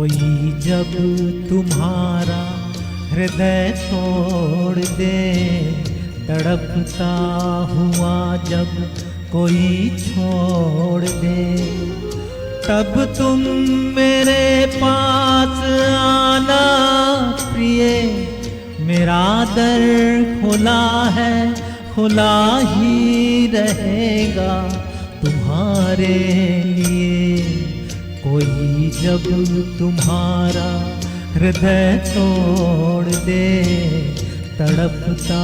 कोई जब तुम्हारा हृदय तोड़ दे, तड़पता हुआ जब कोई छोड़ दे, तब तुम मेरे पास आना प्रिय। मेरा दर खुला है, खुला ही रहेगा तुम्हारे लिए। कोई जब तुम्हारा हृदय तोड़ दे, तड़पता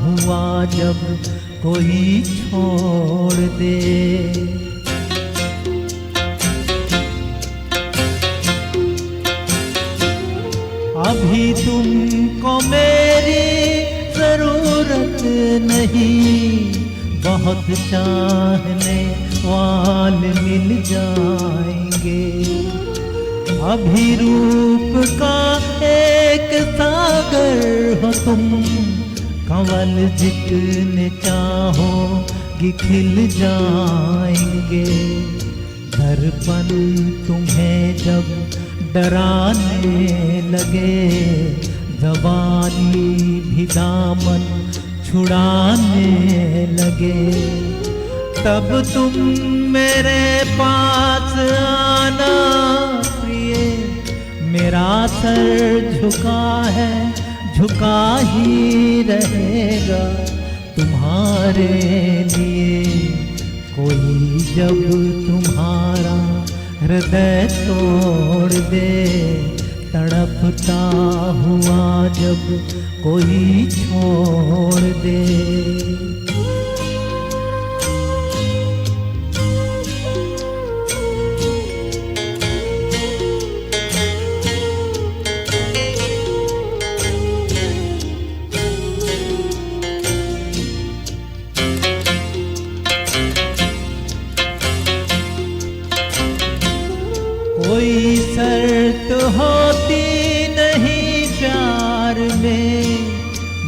हुआ जब कोई छोड़ दे। अभी तुमको मेरी जरूरत नहीं, बहुत चाहने वाले मिल जाएंगे। अभी रूप का एक सागर हो तुम, कंवल जितने चाहोगी खिल जाएंगे। दर्पण तुम्हें जब डराने लगे, जवानी भी दामन छुड़ाने लगे, तब तुम मेरे पास आना प्रिय। मेरा सर झुका है, झुका ही रहेगा तुम्हारे लिए। कोई जब तुम्हारा हृदय तोड़ दे, तड़पता हुआ जब कोई छोड़ दे। कोई शर्त होती नहीं प्यार में,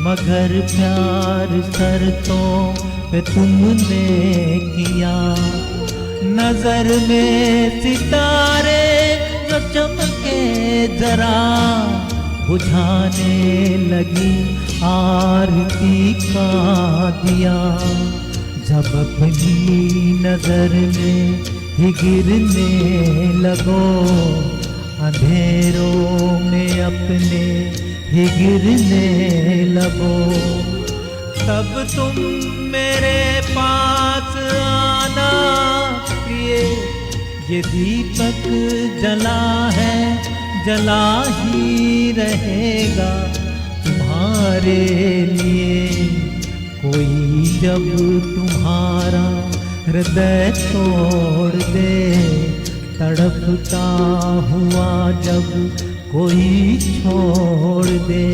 मगर प्यार शर्तों पे तुमने किया। नजर में सितारे जो चमके जरा, बुझाने लगी आरती का दिया। जब अपनी नजर में ही गिरने लगो, अंधेरों में अपने ही गिरने लगो, तब तुम मेरे पास आना प्रिय। ये दीपक जला है, जला ही रहेगा तुम्हारे लिए। कोई जब तुम्हारा हृदय तोड़ दे, तड़पता हुआ जब कोई छोड़ दे।